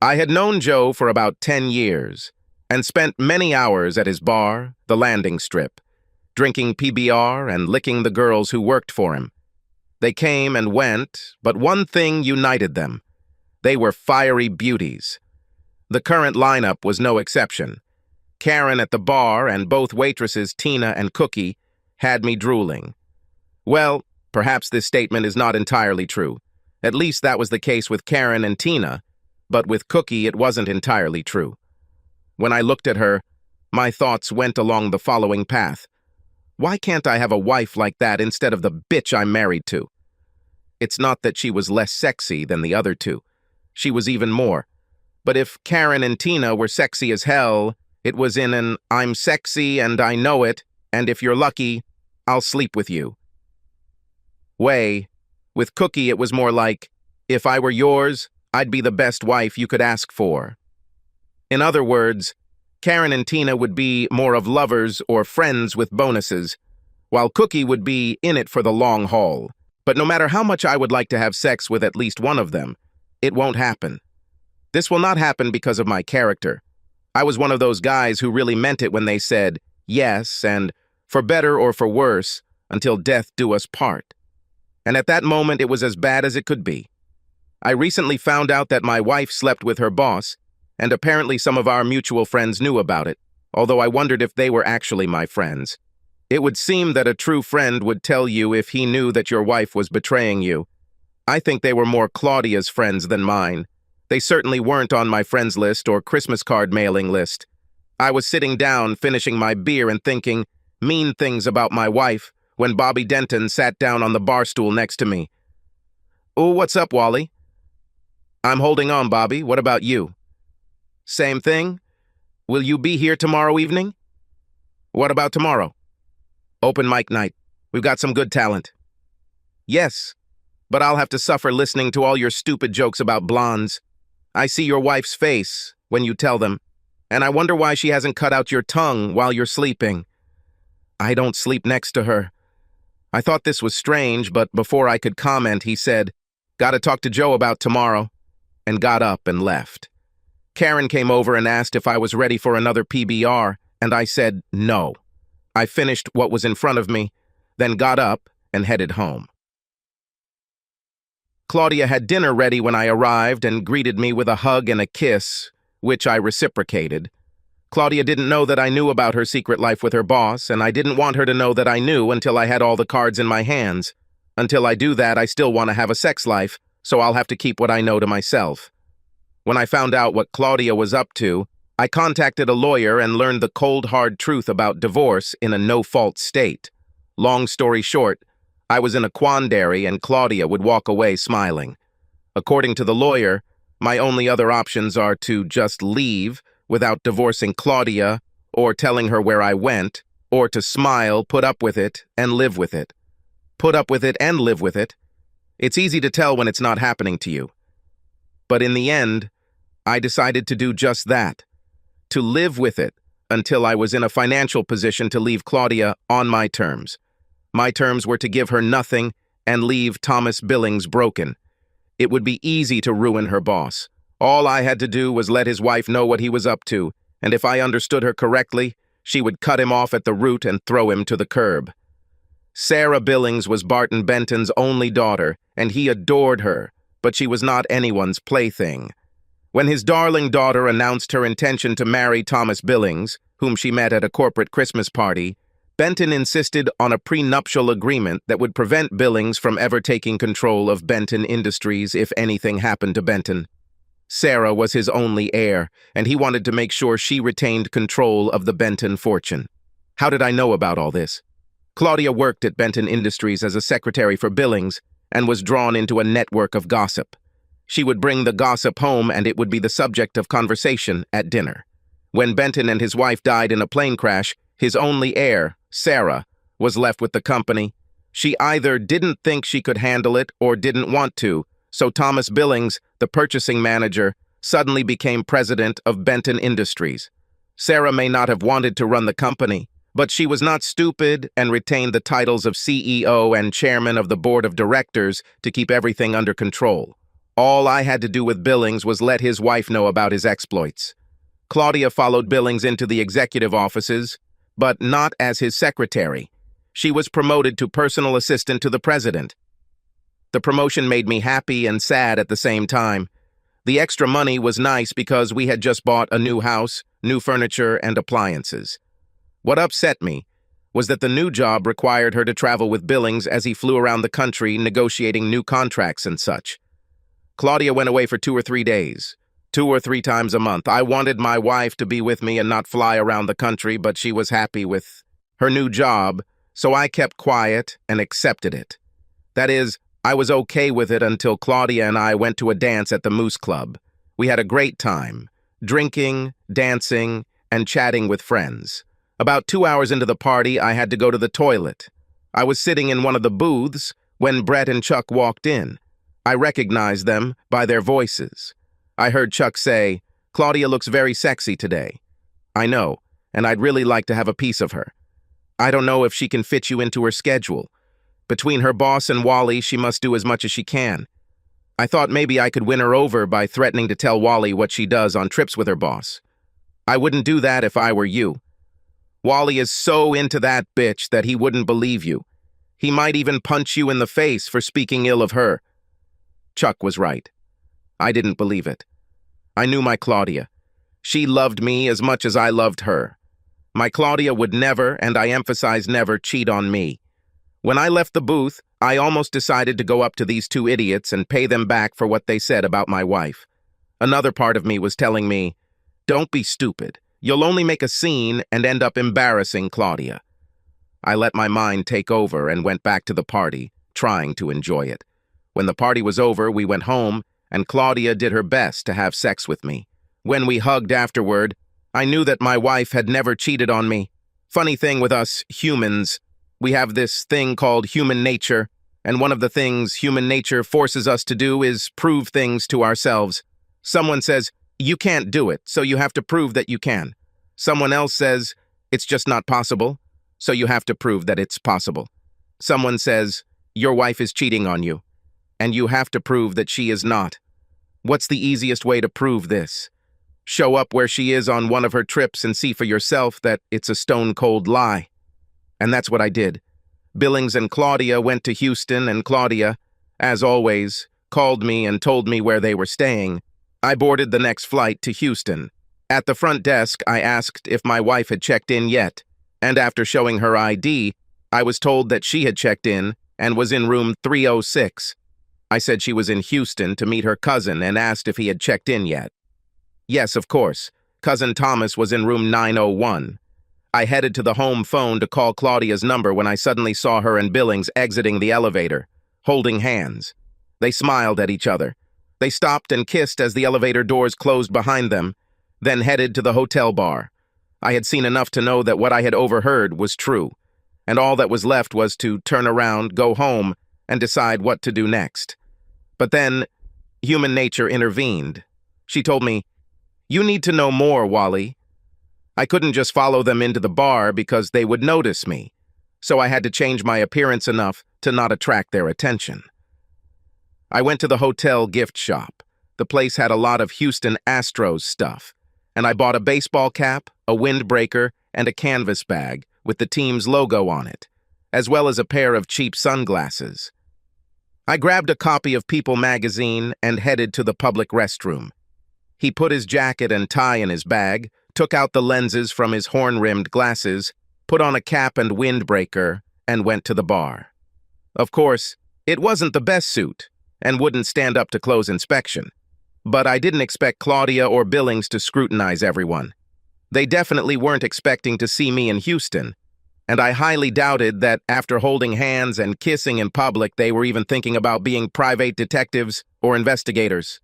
I had known Joe for about 10 years and spent many hours at his bar, the landing strip, drinking PBR and licking the girls who worked for him. They came and went, but one thing united them. They were fiery beauties. The current lineup was no exception. Karen at the bar and both waitresses Tina and Cookie had me drooling. Well, perhaps this statement is not entirely true. At least that was the case with Karen and Tina, but with Cookie it wasn't entirely true. When I looked at her, my thoughts went along the following path. Why can't I have a wife like that instead of the bitch I'm married to? It's not that she was less sexy than the other two. She was even more. But if Karen and Tina were sexy as hell, it was in an I'm sexy and I know it, and if you're lucky, I'll sleep with you way. With Cookie it was more like, if I were yours, I'd be the best wife you could ask for. In other words, Karen and Tina would be more of lovers or friends with bonuses, while Cookie would be in it for the long haul. But no matter how much I would like to have sex with at least one of them, it won't happen. This will not happen because of my character. I was one of those guys who really meant it when they said yes and for better or for worse until death do us part. And at that moment it was as bad as it could be. I recently found out that my wife slept with her boss, and apparently some of our mutual friends knew about it, although I wondered if they were actually my friends. It would seem that a true friend would tell you if he knew that your wife was betraying you. I think they were more Claudia's friends than mine. They certainly weren't on my friends list or Christmas card mailing list. I was sitting down, finishing my beer and thinking mean things about my wife when Bobby Denton sat down on the bar stool next to me. "Oh, what's up, Wally?" "I'm holding on, Bobby. What about you?" "Same thing. Will you be here tomorrow evening?" "What about tomorrow?" "Open mic night. We've got some good talent." "Yes, but I'll have to suffer listening to all your stupid jokes about blondes. I see your wife's face when you tell them, and I wonder why she hasn't cut out your tongue while you're sleeping." "I don't sleep next to her." I thought this was strange, but before I could comment, he said, "Gotta talk to Joe about tomorrow," and got up and left. Karen came over and asked if I was ready for another PBR, and I said no. I finished what was in front of me, then got up and headed home. Claudia had dinner ready when I arrived and greeted me with a hug and a kiss, which I reciprocated. Claudia didn't know that I knew about her secret life with her boss, and I didn't want her to know that I knew until I had all the cards in my hands. Until I do that, I still want to have a sex life, so I'll have to keep what I know to myself. When I found out what Claudia was up to, I contacted a lawyer and learned the cold, hard truth about divorce in a no-fault state. Long story short, I was in a quandary and Claudia would walk away smiling. According to the lawyer, my only other options are to just leave without divorcing Claudia or telling her where I went, or to smile, put up with it, and live with it. Put up with it and live with it. It's easy to tell when it's not happening to you. But in the end, I decided to do just that, to live with it until I was in a financial position to leave Claudia on my terms. My terms were to give her nothing and leave Thomas Billings broken. It would be easy to ruin her boss. All I had to do was let his wife know what he was up to, and if I understood her correctly, she would cut him off at the root and throw him to the curb. Sarah Billings was Barton Benton's only daughter, and he adored her, but she was not anyone's plaything. When his darling daughter announced her intention to marry Thomas Billings, whom she met at a corporate Christmas party, Benton insisted on a prenuptial agreement that would prevent Billings from ever taking control of Benton Industries if anything happened to Benton. Sarah was his only heir, and he wanted to make sure she retained control of the Benton fortune. How did I know about all this? Claudia worked at Benton Industries as a secretary for Billings and was drawn into a network of gossip. She would bring the gossip home and it would be the subject of conversation at dinner. When Benton and his wife died in a plane crash, his only heir, Sarah, was left with the company. She either didn't think she could handle it or didn't want to, so Thomas Billings, the purchasing manager, suddenly became president of Benton Industries. Sarah may not have wanted to run the company, but she was not stupid and retained the titles of CEO and chairman of the board of directors to keep everything under control. All I had to do with Billings was let his wife know about his exploits. Claudia followed Billings into the executive offices, but not as his secretary. She was promoted to personal assistant to the president. The promotion made me happy and sad at the same time. The extra money was nice because we had just bought a new house, new furniture, and appliances. What upset me was that the new job required her to travel with Billings as he flew around the country negotiating new contracts and such. Claudia went away for 2 or 3 days, 2 or 3 times a month. I wanted my wife to be with me and not fly around the country, but she was happy with her new job, so I kept quiet and accepted it. That is, I was okay with it until Claudia and I went to a dance at the Moose Club. We had a great time, drinking, dancing, and chatting with friends. About 2 hours into the party, I had to go to the toilet. I was sitting in one of the booths when Brett and Chuck walked in. I recognized them by their voices. I heard Chuck say, "Claudia looks very sexy today." I know, and I'd really like to have a piece of her. I don't know if she can fit you into her schedule. Between her boss and Wally, she must do as much as she can. I thought maybe I could win her over by threatening to tell Wally what she does on trips with her boss. I wouldn't do that if I were you. Wally is so into that bitch that he wouldn't believe you. He might even punch you in the face for speaking ill of her. Chuck was right. I didn't believe it. I knew my Claudia. She loved me as much as I loved her. My Claudia would never, and I emphasize never, cheat on me. When I left the booth, I almost decided to go up to these 2 idiots and pay them back for what they said about my wife. Another part of me was telling me, "Don't be stupid. You'll only make a scene and end up embarrassing Claudia." I let my mind take over and went back to the party, trying to enjoy it. When the party was over, we went home, and Claudia did her best to have sex with me. When we hugged afterward, I knew that my wife had never cheated on me. Funny thing with us humans, we have this thing called human nature, and one of the things human nature forces us to do is prove things to ourselves. Someone says, "You can't do it, so you have to prove that you can." Someone else says, "It's just not possible, so you have to prove that it's possible." Someone says, "Your wife is cheating on you," and you have to prove that she is not. What's the easiest way to prove this? Show up where she is on one of her trips and see for yourself that it's a stone-cold lie. And that's what I did. Billings and Claudia went to Houston, and Claudia, as always, called me and told me where they were staying. I boarded the next flight to Houston. At the front desk, I asked if my wife had checked in yet, and after showing her ID, I was told that she had checked in and was in room 306. I said she was in Houston to meet her cousin and asked if he had checked in yet. Yes, of course. Cousin Thomas was in room 901. I headed to the home phone to call Claudia's number when I suddenly saw her and Billings exiting the elevator, holding hands. They smiled at each other. They stopped and kissed as the elevator doors closed behind them, then headed to the hotel bar. I had seen enough to know that what I had overheard was true, and all that was left was to turn around, go home, and decide what to do next. But then, human nature intervened. She told me, "You need to know more, Wally." I couldn't just follow them into the bar because they would notice me, so I had to change my appearance enough to not attract their attention. I went to the hotel gift shop. The place had a lot of Houston Astros stuff, and I bought a baseball cap, a windbreaker, and a canvas bag with the team's logo on it, as well as a pair of cheap sunglasses. I grabbed a copy of People magazine and headed to the public restroom. He put his jacket and tie in his bag, took out the lenses from his horn-rimmed glasses, put on a cap and windbreaker, and went to the bar. Of course, it wasn't the best suit, and wouldn't stand up to close inspection. But I didn't expect Claudia or Billings to scrutinize everyone. They definitely weren't expecting to see me in Houston, and I highly doubted that after holding hands and kissing in public, they were even thinking about being private detectives or investigators.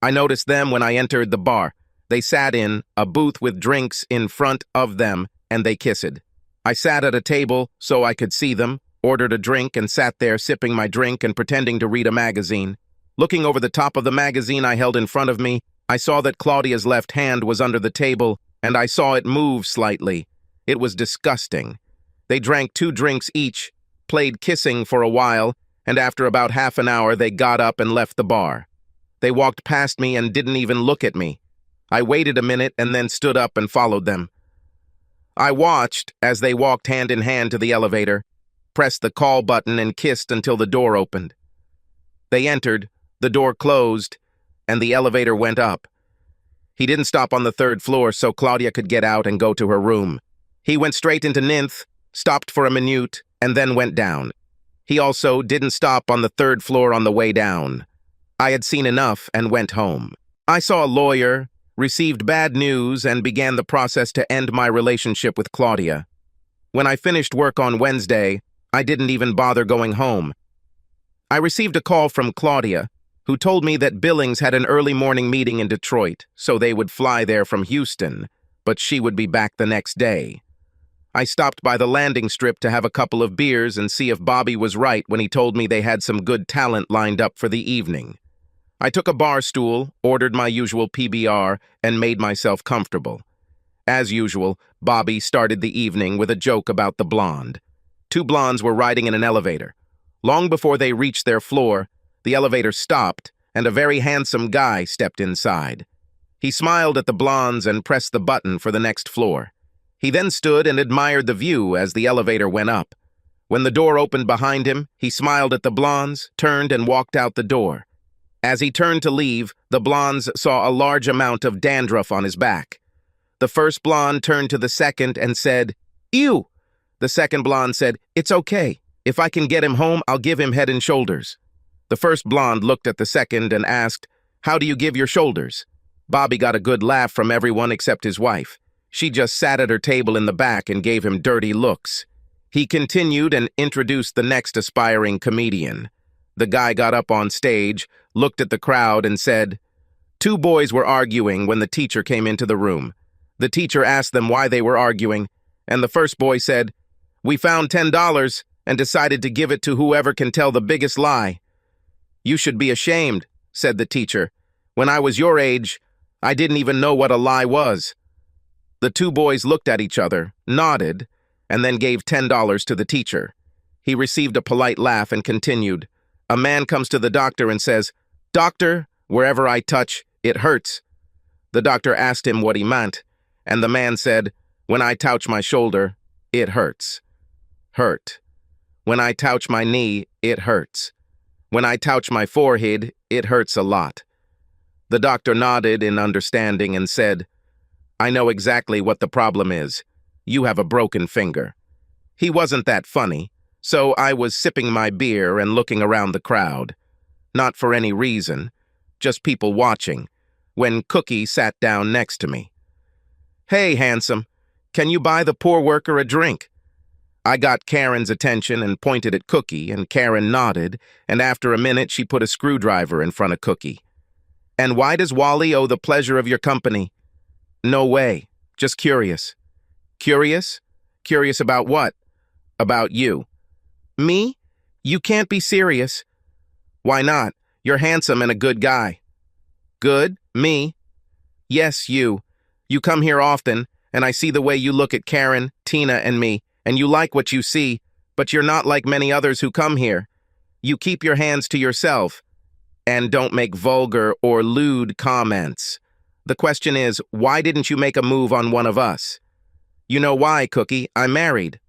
I noticed them when I entered the bar. They sat in a booth with drinks in front of them, and they kissed. I sat at a table so I could see them, ordered a drink, and sat there sipping my drink and pretending to read a magazine. Looking over the top of the magazine I held in front of me, I saw that Claudia's left hand was under the table, and I saw it move slightly. It was disgusting. They drank 2 drinks each, played kissing for a while, and after about half an hour they got up and left the bar. They walked past me and didn't even look at me. I waited a minute and then stood up and followed them. I watched as they walked hand in hand to the elevator, pressed the call button and kissed until the door opened. They entered, the door closed, and the elevator went up. He didn't stop on the third floor so Claudia could get out and go to her room. He went straight into ninth, stopped for a minute, and then went down. He also didn't stop on the third floor on the way down. I had seen enough and went home. I saw a lawyer, received bad news, and began the process to end my relationship with Claudia. When I finished work on Wednesday, I didn't even bother going home. I received a call from Claudia, who told me that Billings had an early morning meeting in Detroit, so they would fly there from Houston, but she would be back the next day. I stopped by the landing strip to have a couple of beers and see if Bobby was right when he told me they had some good talent lined up for the evening. I took a bar stool, ordered my usual PBR, and made myself comfortable. As usual, Bobby started the evening with a joke about the blonde. Two blondes were riding in an elevator. Long before they reached their floor, the elevator stopped, and a very handsome guy stepped inside. He smiled at the blondes and pressed the button for the next floor. He then stood and admired the view as the elevator went up. When the door opened behind him, he smiled at the blondes, turned and walked out the door. As he turned to leave, the blondes saw a large amount of dandruff on his back. The first blonde turned to the second and said, "Ew!" The second blonde said, "It's okay. If I can get him home, I'll give him head and shoulders." The first blonde looked at the second and asked, "How do you give your shoulders?" Bobby got a good laugh from everyone except his wife. She just sat at her table in the back and gave him dirty looks. He continued and introduced the next aspiring comedian. The guy got up on stage, looked at the crowd, and said, "Two boys were arguing when the teacher came into the room. The teacher asked them why they were arguing, and the first boy said, 'We found $10 and decided to give it to whoever can tell the biggest lie.' 'You should be ashamed,' said the teacher. 'When I was your age, I didn't even know what a lie was.' The two boys looked at each other, nodded, and then gave $10 to the teacher. He received a polite laugh and continued. A man comes to the doctor and says, 'Doctor, wherever I touch, it hurts.' The doctor asked him what he meant, and the man said, 'When I touch my shoulder, it hurts.' Hurt. When I touch my knee, it hurts. When I touch my forehead, it hurts a lot." The doctor nodded in understanding and said, "I know exactly what the problem is. You have a broken finger." He wasn't that funny, so I was sipping my beer and looking around the crowd. Not for any reason, just people watching, when Cookie sat down next to me. "Hey, handsome, can you buy the poor worker a drink?" I got Karen's attention and pointed at Cookie, and Karen nodded, and after a minute she put a screwdriver in front of Cookie. "And why does Wally owe the pleasure of your company?" "No way, just curious." "Curious? Curious about what?" "About you." "Me? You can't be serious." "Why not? You're handsome and a good guy." "Good? Me?" "Yes, you. You come here often, and I see the way you look at Karen, Tina, and me, and you like what you see, but you're not like many others who come here. You keep your hands to yourself, and don't make vulgar or lewd comments. The question is, why didn't you make a move on one of us?" "You know why, Cookie? I'm married."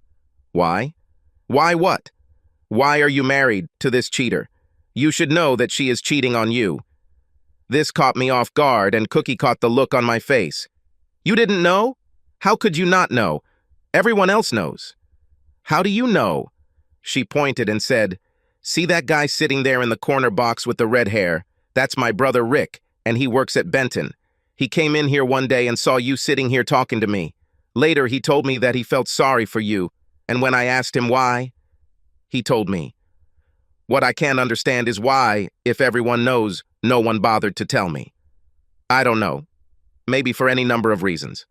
"Why?" "Why what?" "Why are you married to this cheater? You should know that she is cheating on you." This caught me off guard, and Cookie caught the look on my face. "You didn't know? How could you not know? Everyone else knows." "How do you know?" She pointed and said, "See that guy sitting there in the corner box with the red hair? That's my brother Rick, and he works at Benton. He came in here one day and saw you sitting here talking to me. Later, he told me that he felt sorry for you, and when I asked him why, he told me. What I can't understand is why, if everyone knows, no one bothered to tell me. I don't know. Maybe for any number of reasons.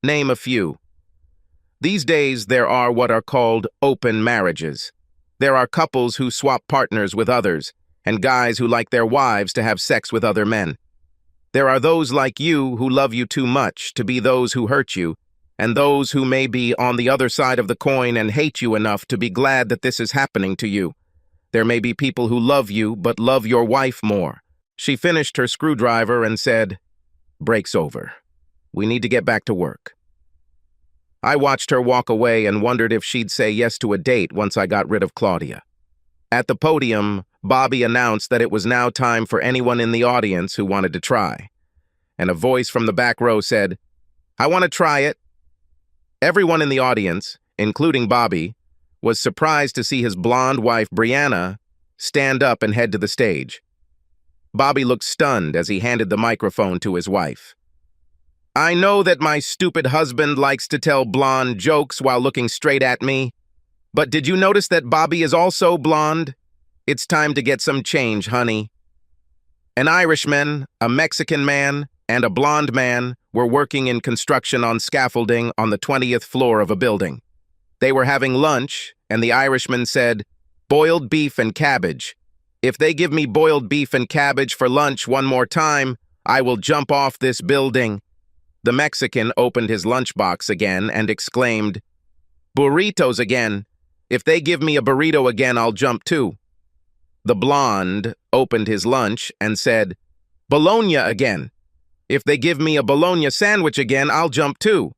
Name a few. These days, there are what are called open marriages. There are couples who swap partners with others, and guys who like their wives to have sex with other men. There are those like you who love you too much to be those who hurt you, and those who may be on the other side of the coin and hate you enough to be glad that this is happening to you. There may be people who love you but love your wife more. She finished her screwdriver and said, "Break's over. We need to get back to work." I watched her walk away and wondered if she'd say yes to a date once I got rid of Claudia. At the podium, Bobby announced that it was now time for anyone in the audience who wanted to try. And a voice from the back row said, "I want to try it." Everyone in the audience, including Bobby, was surprised to see his blonde wife, Brianna, stand up and head to the stage. Bobby looked stunned as he handed the microphone to his wife. "I know that my stupid husband likes to tell blonde jokes while looking straight at me, but did you notice that Bobby is also blonde? It's time to get some change, honey." An Irishman, a Mexican man, and a blonde man were working in construction on scaffolding on the 20th floor of a building. They were having lunch, and the Irishman said, "Boiled beef and cabbage. If they give me boiled beef and cabbage for lunch one more time, I will jump off this building." The Mexican opened his lunchbox again and exclaimed, "Burritos again. If they give me a burrito again, I'll jump too." The blonde opened his lunch and said, "Bologna again. If they give me a bologna sandwich again, I'll jump too."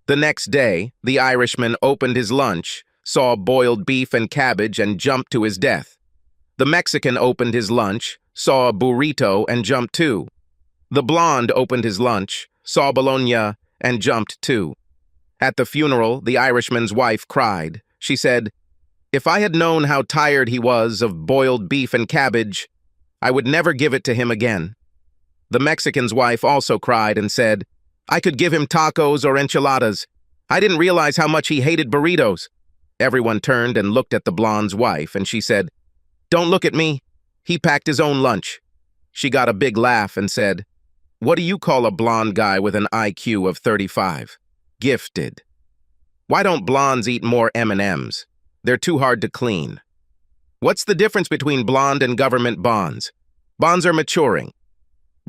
The next day, the Irishman opened his lunch, saw boiled beef and cabbage, and jumped to his death. The Mexican opened his lunch, saw a burrito, and jumped too. The blonde opened his lunch, saw bologna, and jumped too. At the funeral, the Irishman's wife cried. She said, "If I had known how tired he was of boiled beef and cabbage, I would never give it to him again." The Mexican's wife also cried and said, "I could give him tacos or enchiladas. I didn't realize how much he hated burritos." Everyone turned and looked at the blonde's wife, and she said, "Don't look at me. He packed his own lunch." She got a big laugh and said, "What do you call a blonde guy with an IQ of 35? Gifted. Why don't blondes eat more M&Ms? They're too hard to clean. What's the difference between blonde and government bonds? Bonds are maturing."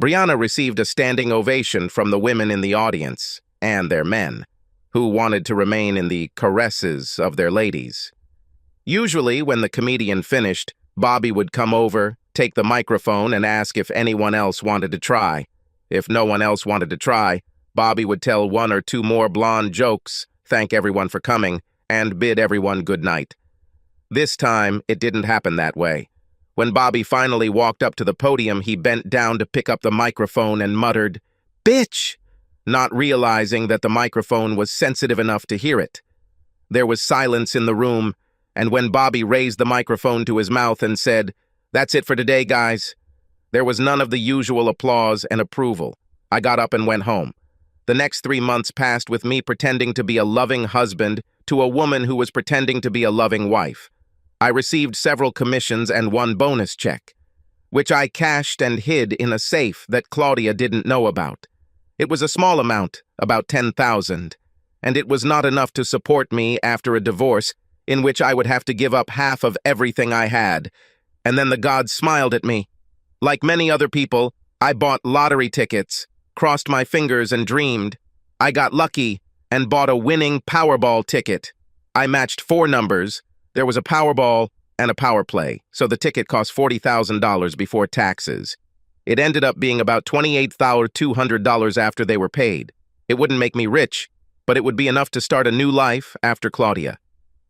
Brianna received a standing ovation from the women in the audience and their men, who wanted to remain in the caresses of their ladies. Usually, when the comedian finished, Bobby would come over, take the microphone, and ask if anyone else wanted to try. If no one else wanted to try, Bobby would tell one or two more blonde jokes, thank everyone for coming, and bid everyone good night. This time, it didn't happen that way. When Bobby finally walked up to the podium, he bent down to pick up the microphone and muttered, "Bitch!" not realizing that the microphone was sensitive enough to hear it. There was silence in the room, and when Bobby raised the microphone to his mouth and said, "That's it for today, guys," there was none of the usual applause and approval. I got up and went home. The next 3 months passed with me pretending to be a loving husband to a woman who was pretending to be a loving wife. I received several commissions and one bonus check, which I cashed and hid in a safe that Claudia didn't know about. It was a small amount, about $10,000, and it was not enough to support me after a divorce in which I would have to give up half of everything I had. And then the gods smiled at me. Like many other people, I bought lottery tickets, crossed my fingers and dreamed. I got lucky and bought a winning Powerball ticket. I matched 4 numbers. There was a Powerball and a power play, so the ticket cost $40,000 before taxes. It ended up being about $28,200 after they were paid. It wouldn't make me rich, but it would be enough to start a new life after Claudia.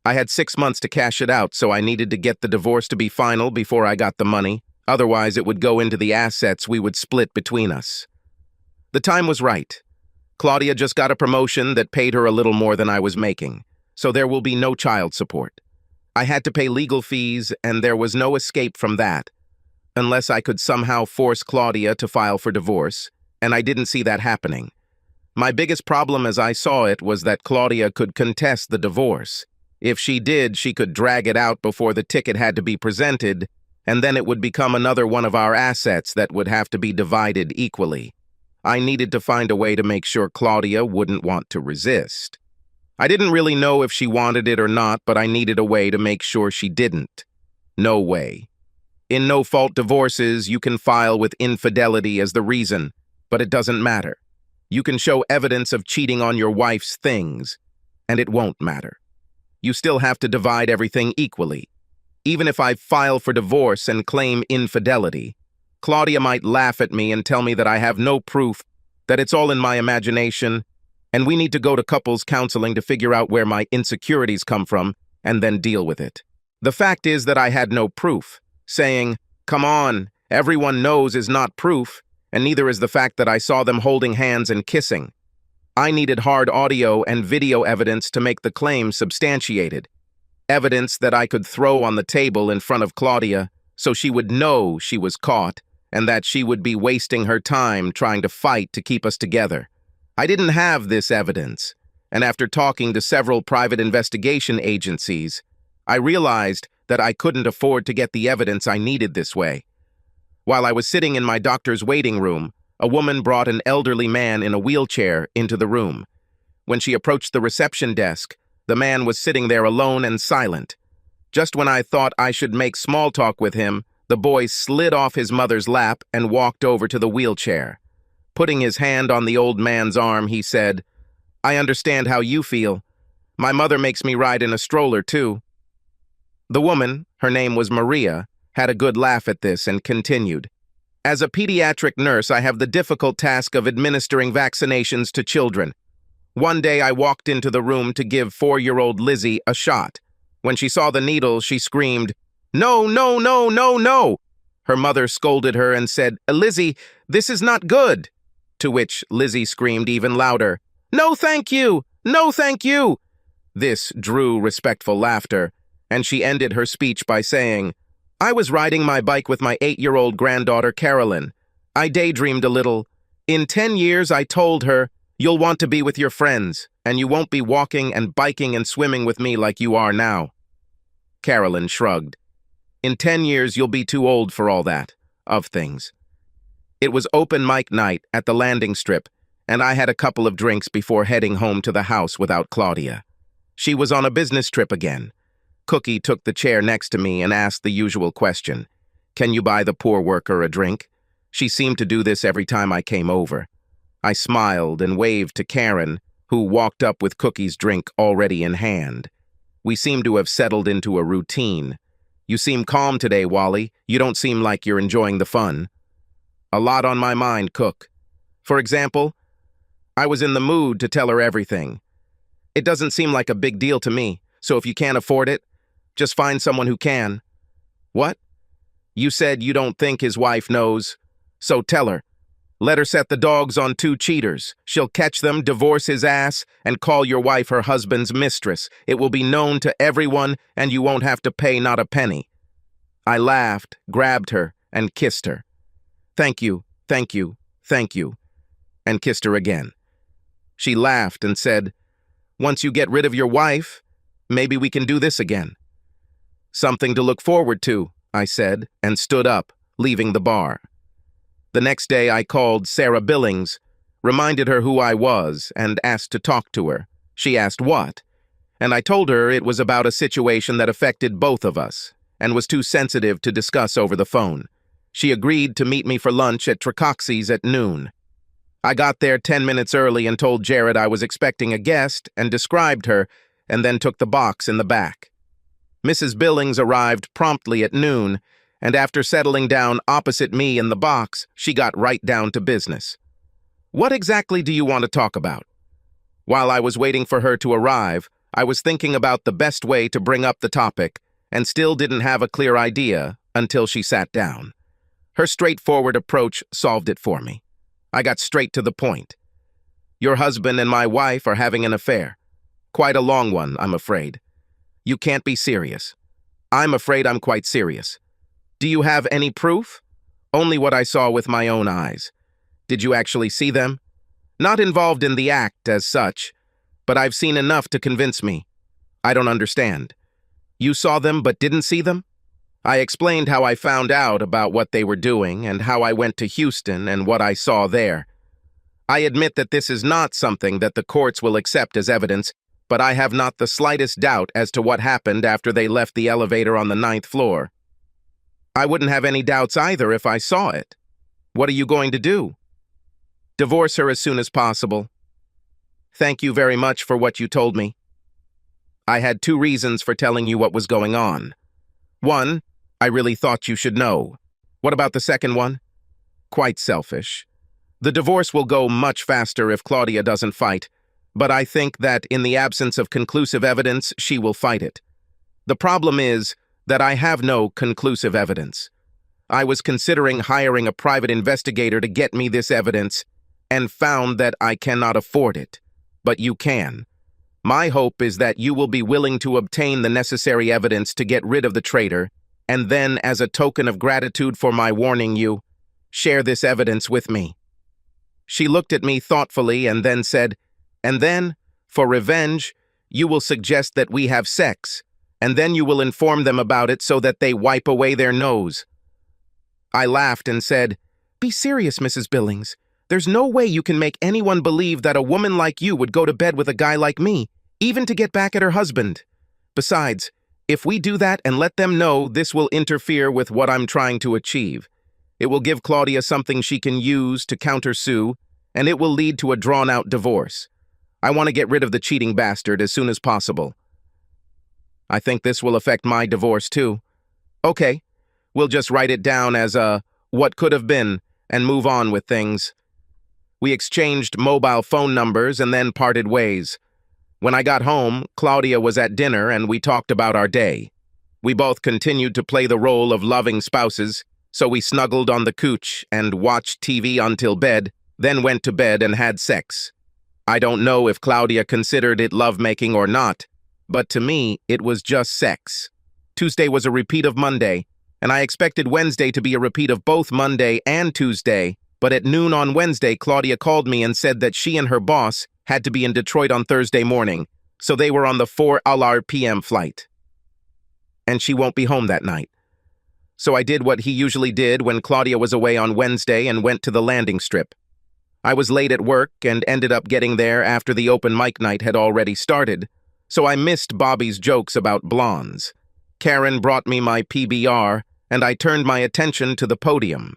I had 6 months to cash it out, so I needed to get the divorce to be final before I got the money. Otherwise, it would go into the assets we would split between us. The time was right. Claudia just got a promotion that paid her a little more than I was making, so there will be no child support. I had to pay legal fees, and there was no escape from that, unless I could somehow force Claudia to file for divorce, and I didn't see that happening. My biggest problem as I saw it was that Claudia could contest the divorce. If she did, she could drag it out before the ticket had to be presented, and then it would become another one of our assets that would have to be divided equally. I needed to find a way to make sure Claudia wouldn't want to resist. I didn't really know if she wanted it or not, but I needed a way to make sure she didn't. No way. In no-fault divorces, you can file with infidelity as the reason, but it doesn't matter. You can show evidence of cheating on your wife's things, and it won't matter. You still have to divide everything equally. Even if I file for divorce and claim infidelity, Claudia might laugh at me and tell me that I have no proof, that it's all in my imagination, and we need to go to couples counseling to figure out where my insecurities come from and then deal with it. The fact is that I had no proof. Saying, "Come on, everyone knows," is not proof, and neither is the fact that I saw them holding hands and kissing. I needed hard audio and video evidence to make the claim substantiated. Evidence that I could throw on the table in front of Claudia so she would know she was caught and that she would be wasting her time trying to fight to keep us together. I didn't have this evidence, and after talking to several private investigation agencies, I realized that I couldn't afford to get the evidence I needed this way. While I was sitting in my doctor's waiting room, a woman brought an elderly man in a wheelchair into the room. When she approached the reception desk, the man was sitting there alone and silent. Just when I thought I should make small talk with him, the boy slid off his mother's lap and walked over to the wheelchair. Putting his hand on the old man's arm, he said, "I understand how you feel. My mother makes me ride in a stroller, too." The woman, her name was Maria, had a good laugh at this and continued, "As a pediatric nurse, I have the difficult task of administering vaccinations to children. One day I walked into the room to give 4-year-old Lizzie a shot. When she saw the needle, she screamed, 'No, no, no, no, no!' Her mother scolded her and said, 'Lizzie, this is not good.' To which Lizzie screamed even louder, 'No, thank you! No, thank you!' This drew respectful laughter, and she ended her speech by saying, 'I was riding my bike with my 8-year-old granddaughter, Carolyn. I daydreamed a little. In 10 years, I told her, you'll want to be with your friends, and you won't be walking and biking and swimming with me like you are now.' Carolyn shrugged. 'In 10 years, you'll be too old for all that, of things.' It was open mic night at the landing strip, and I had a couple of drinks before heading home to the house without Claudia. She was on a business trip again. Cookie took the chair next to me and asked the usual question, 'Can you buy the poor worker a drink?' She seemed to do this every time I came over. I smiled and waved to Karen, who walked up with Cookie's drink already in hand. We seemed to have settled into a routine. 'You seem calm today, Wally. You don't seem like you're enjoying the fun.' 'A lot on my mind, Cook. For example, I was in the mood to tell her everything. It doesn't seem like a big deal to me, so if you can't afford it, just find someone who can.' 'What? You said you don't think his wife knows, so tell her. Let her set the dogs on 2 cheaters. She'll catch them, divorce his ass, and call your wife her husband's mistress. It will be known to everyone, and you won't have to pay not a penny.' I laughed, grabbed her, and kissed her. 'Thank you, thank you, thank you,' and kissed her again. She laughed and said, 'Once you get rid of your wife, maybe we can do this again.' 'Something to look forward to,' I said, and stood up, leaving the bar. The next day I called Sarah Billings, reminded her who I was, and asked to talk to her. She asked what, and I told her it was about a situation that affected both of us, and was too sensitive to discuss over the phone. She agreed to meet me for lunch at Tricoxi's at noon. I got there 10 minutes early and told Jared I was expecting a guest and described her, and then took the box in the back. Mrs. Billings arrived promptly at noon, and after settling down opposite me in the box, she got right down to business. 'What exactly do you want to talk about?' While I was waiting for her to arrive, I was thinking about the best way to bring up the topic, and still didn't have a clear idea until she sat down. Her straightforward approach solved it for me. I got straight to the point. 'Your husband and my wife are having an affair. Quite a long one, I'm afraid. You can't be serious.' 'I'm afraid I'm quite serious.' 'Do you have any proof?' 'Only what I saw with my own eyes.' 'Did you actually see them?' 'Not involved in the act as such, but I've seen enough to convince me.' 'I don't understand. You saw them but didn't see them?' I explained how I found out about what they were doing and how I went to Houston and what I saw there. I admit that this is not something that the courts will accept as evidence, but I have not the slightest doubt as to what happened after they left the elevator on the 9th floor. I wouldn't have any doubts either if I saw it. What are you going to do?' 'Divorce her as soon as possible.' 'Thank you very much for what you told me. I had 2 reasons for telling you what was going on. 1, I really thought you should know. What about the second one? quite selfish. The divorce will go much faster if Claudia doesn't fight, but I think that in the absence of conclusive evidence, she will fight it. The problem is that I have no conclusive evidence. I was considering hiring a private investigator to get me this evidence and found that I cannot afford it. But you can. My hope is that you will be willing to obtain the necessary evidence to get rid of the traitor, and then, as a token of gratitude for my warning you, share this evidence with me. She looked at me thoughtfully and then said, "And then, for revenge, you will suggest that we have sex, and then you will inform them about it so that they wipe away their nose." I laughed and said, "Be serious, Mrs. Billings. There's no way you can make anyone believe that a woman like you would go to bed with a guy like me, even to get back at her husband. Besides, if we do that and let them know, this will interfere with what I'm trying to achieve. It will give Claudia something she can use to countersue, and it will lead to a drawn-out divorce. I want to get rid of the cheating bastard as soon as possible. I think this will affect my divorce too. Okay, we'll just write it down as a what could have been and move on with things." We exchanged mobile phone numbers and then parted ways. When I got home, Claudia was at dinner and we talked about our day. We both continued to play the role of loving spouses, so we snuggled on the couch and watched TV until bed, then went to bed and had sex. I don't know if Claudia considered it lovemaking or not, but to me, it was just sex. Tuesday was a repeat of Monday, and I expected Wednesday to be a repeat of both Monday and Tuesday, but at noon on Wednesday, Claudia called me and said that she and her boss had to be in Detroit on Thursday morning, so they were on the 4:00 p.m. flight. And she won't be home that night. So I did what he usually did when Claudia was away on Wednesday and went to the landing strip. I was late at work and ended up getting there after the open mic night had already started, so I missed Bobby's jokes about blondes. Karen brought me my PBR, and I turned my attention to the podium.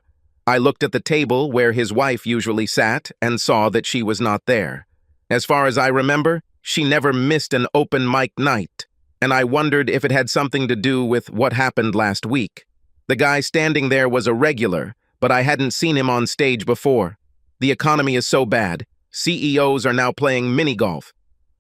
I looked at the table where his wife usually sat and saw that she was not there. As far as I remember, she never missed an open mic night, and I wondered if it had something to do with what happened last week. The guy standing there was a regular, but I hadn't seen him on stage before. The economy is so bad. CEOs are now playing mini-golf.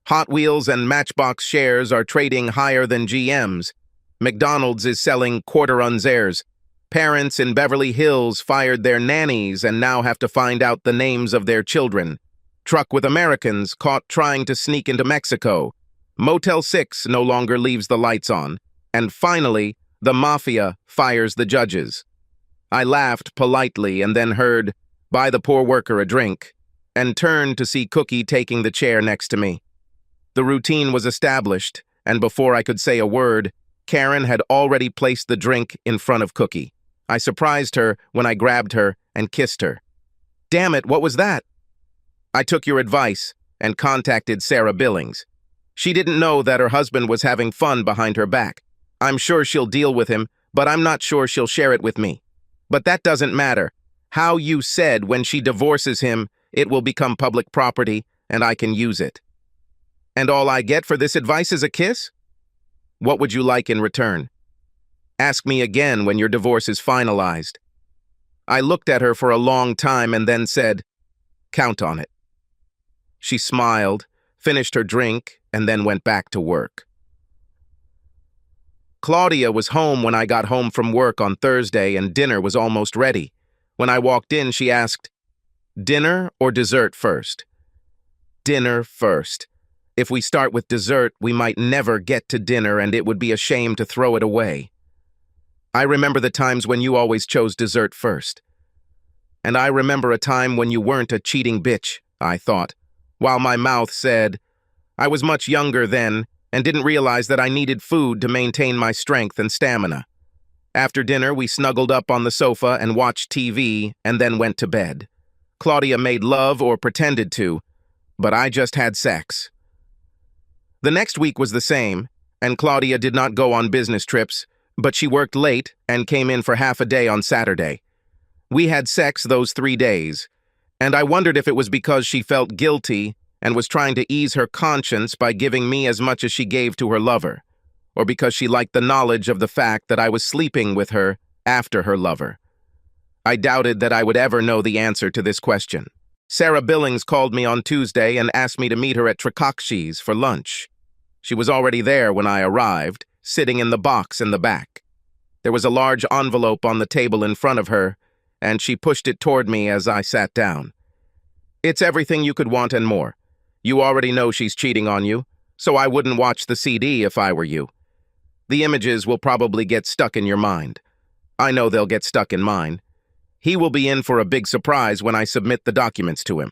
Hot Wheels and Matchbox shares are trading higher than GM's. McDonald's is selling quarter-unzares. Parents in Beverly Hills fired their nannies and now have to find out the names of their children. Truck with Americans caught trying to sneak into Mexico. Motel 6 no longer leaves the lights on. And finally, the mafia fires the judges. I laughed politely and then heard, "Buy the poor worker a drink," and turned to see Cookie taking the chair next to me. The routine was established, and before I could say a word, Karen had already placed the drink in front of Cookie. I surprised her when I grabbed her and kissed her. "Damn it, what was that?" "I took your advice and contacted Sarah Billings. She didn't know that her husband was having fun behind her back. I'm sure she'll deal with him, but I'm not sure she'll share it with me. But that doesn't matter. How you said when she divorces him, it will become public property and I can use it. And all I get for this advice is a kiss? What would you like in return? Ask me again when your divorce is finalized." I looked at her for a long time and then said, "Count on it." She smiled, finished her drink, and then went back to work. Claudia was home when I got home from work on Thursday and dinner was almost ready. When I walked in, she asked, "Dinner or dessert first?" "Dinner first. If we start with dessert, we might never get to dinner and it would be a shame to throw it away. I remember the times when you always chose dessert first. And I remember a time when you weren't a cheating bitch," I thought, while my mouth said, I was much younger then and didn't realize that I needed food to maintain my strength and stamina. After dinner, we snuggled up on the sofa and watched TV and then went to bed. Claudia made love or pretended to, but I just had sex. The next week was the same, and Claudia did not go on business trips, but she worked late and came in for half a day on Saturday. We had sex those 3 days, and I wondered if it was because she felt guilty and was trying to ease her conscience by giving me as much as she gave to her lover, or because she liked the knowledge of the fact that I was sleeping with her after her lover. I doubted that I would ever know the answer to this question. Sarah Billings called me on Tuesday and asked me to meet her at Trikakshi's for lunch. She was already there when I arrived, sitting in the box in the back. There was a large envelope on the table in front of her, and she pushed it toward me as I sat down. It's everything you could want and more. You already know she's cheating on you, so I wouldn't watch the CD if I were you. The images will probably get stuck in your mind. I know they'll get stuck in mine. He will be in for a big surprise when I submit the documents to him.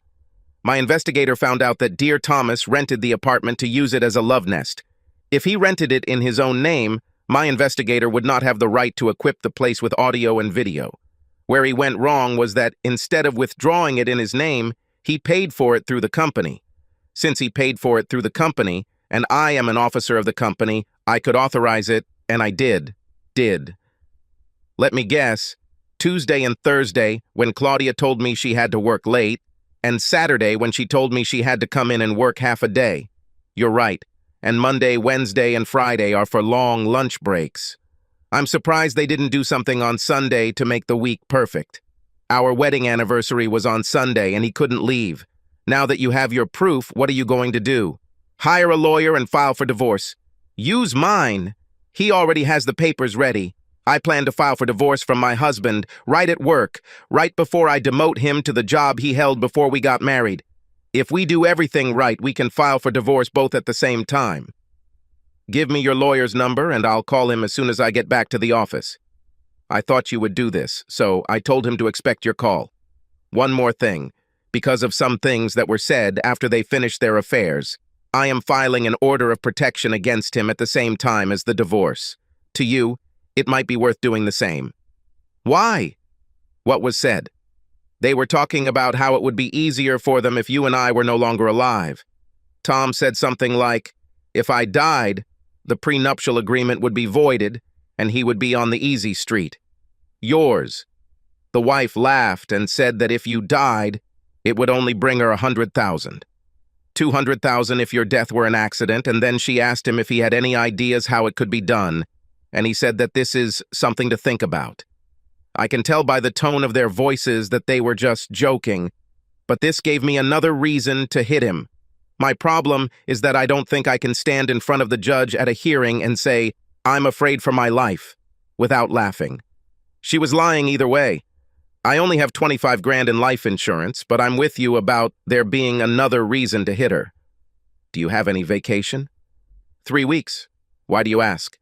My investigator found out that Dear Thomas rented the apartment to use it as a love nest. If he rented it in his own name, my investigator would not have the right to equip the place with audio and video. Where he went wrong was that instead of withdrawing it in his name, he paid for it through the company. Since he paid for it through the company, and I am an officer of the company, I could authorize it, and I did. Let me guess, Tuesday and Thursday, when Claudia told me she had to work late, and Saturday when she told me she had to come in and work half a day. You're right, and Monday, Wednesday, and Friday are for long lunch breaks. I'm surprised they didn't do something on Sunday to make the week perfect. Our wedding anniversary was on Sunday and he couldn't leave. Now that you have your proof, what are you going to do? Hire a lawyer and file for divorce. Use mine. He already has the papers ready. I plan to file for divorce from my husband right at work, right before I demote him to the job he held before we got married. If we do everything right, we can file for divorce both at the same time. Give me your lawyer's number and I'll call him as soon as I get back to the office. I thought you would do this, so I told him to expect your call. One more thing. Because of some things that were said after they finished their affairs, I am filing an order of protection against him at the same time as the divorce. To you, it might be worth doing the same. Why? What was said? They were talking about how it would be easier for them if you and I were no longer alive. Tom said something like, if I died, the prenuptial agreement would be voided and he would be on the easy street. Yours. The wife laughed and said that if you died, it would only bring her 100,000. 200,000 if your death were an accident, and then she asked him if he had any ideas how it could be done, and he said that this is something to think about. I can tell by the tone of their voices that they were just joking, but this gave me another reason to hit him. My problem is that I don't think I can stand in front of the judge at a hearing and say, I'm afraid for my life, without laughing. She was lying either way. I only have 25 grand in life insurance, but I'm with you about there being another reason to hit her. Do you have any vacation? 3 weeks. Why do you ask?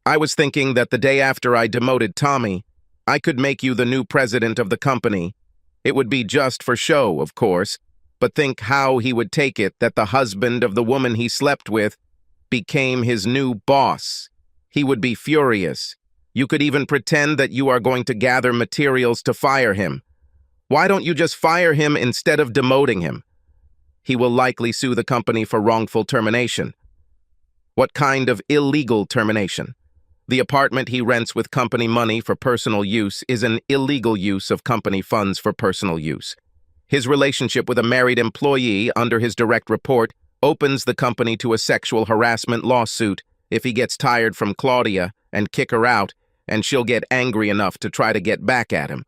I was thinking that the day after I demoted Tommy, I could make you the new president of the company. It would be just for show, of course, but think how he would take it that the husband of the woman he slept with became his new boss. He would be furious. You could even pretend that you are going to gather materials to fire him. Why don't you just fire him instead of demoting him? He will likely sue the company for wrongful termination. What kind of illegal termination? The apartment he rents with company money for personal use is an illegal use of company funds for personal use. His relationship with a married employee under his direct report opens the company to a sexual harassment lawsuit if he gets tired from Claudia and kick her out, and she'll get angry enough to try to get back at him.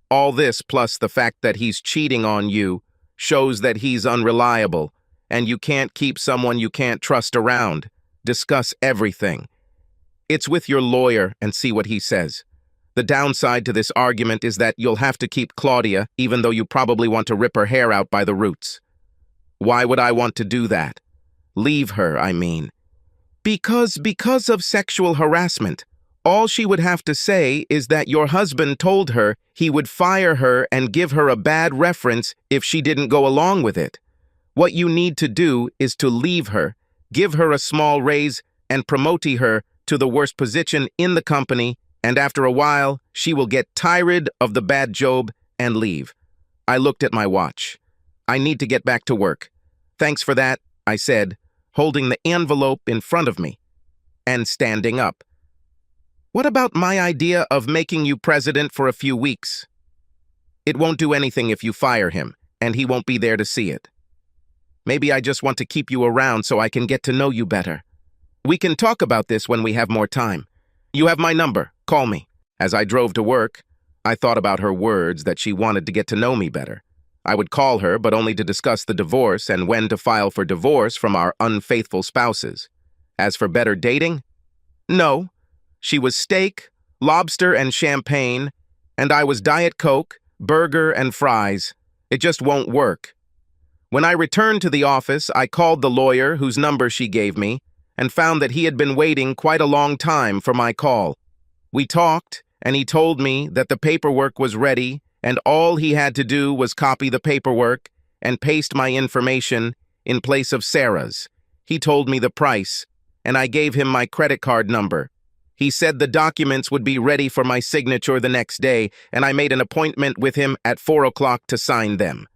All this, plus the fact that he's cheating on you, shows that he's unreliable, and you can't keep someone you can't trust around. Discuss everything. It's with your lawyer and see what he says. The downside to this argument is that you'll have to keep Claudia, even though you probably want to rip her hair out by the roots. Why would I want to do that? Leave her, I mean. Because of sexual harassment. All she would have to say is that your husband told her he would fire her and give her a bad reference if she didn't go along with it. What you need to do is to leave her, give her a small raise, and promote her to the worst position in the company, and after a while, she will get tired of the bad job and leave. I looked at my watch. I need to get back to work. Thanks for that, I said, holding the envelope in front of me and standing up. What about my idea of making you president for a few weeks? It won't do anything if you fire him, and he won't be there to see it. Maybe I just want to keep you around so I can get to know you better. We can talk about this when we have more time. You have my number. Call me. As I drove to work, I thought about her words that she wanted to get to know me better. I would call her, but only to discuss the divorce and when to file for divorce from our unfaithful spouses. As for better dating, no. She was steak, lobster, and champagne, and I was Diet Coke, burger, and fries. It just won't work. When I returned to the office, I called the lawyer whose number she gave me and found that he had been waiting quite a long time for my call. We talked, and he told me that the paperwork was ready and all he had to do was copy the paperwork and paste my information in place of Sarah's. He told me the price, and I gave him my credit card number. He said the documents would be ready for my signature the next day, and I made an appointment with him at 4 o'clock to sign them.